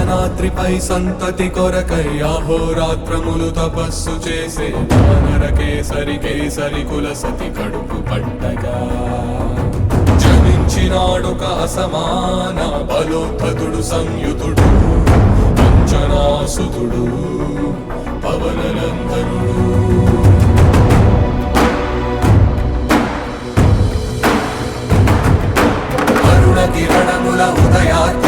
అంజనాద్రిపై సంతతి కొరకై అహోరాత్రములు తపస్సు చేసే వానర కేసరి కుల సతి కడుపు పట్టగా జనించినాడొక అసమాన బలోద్ధతుడు సంయుతుడు అంజనాసుతుడు పవననందనుడు. అరుణ కిరణముల ఉదయాత్మ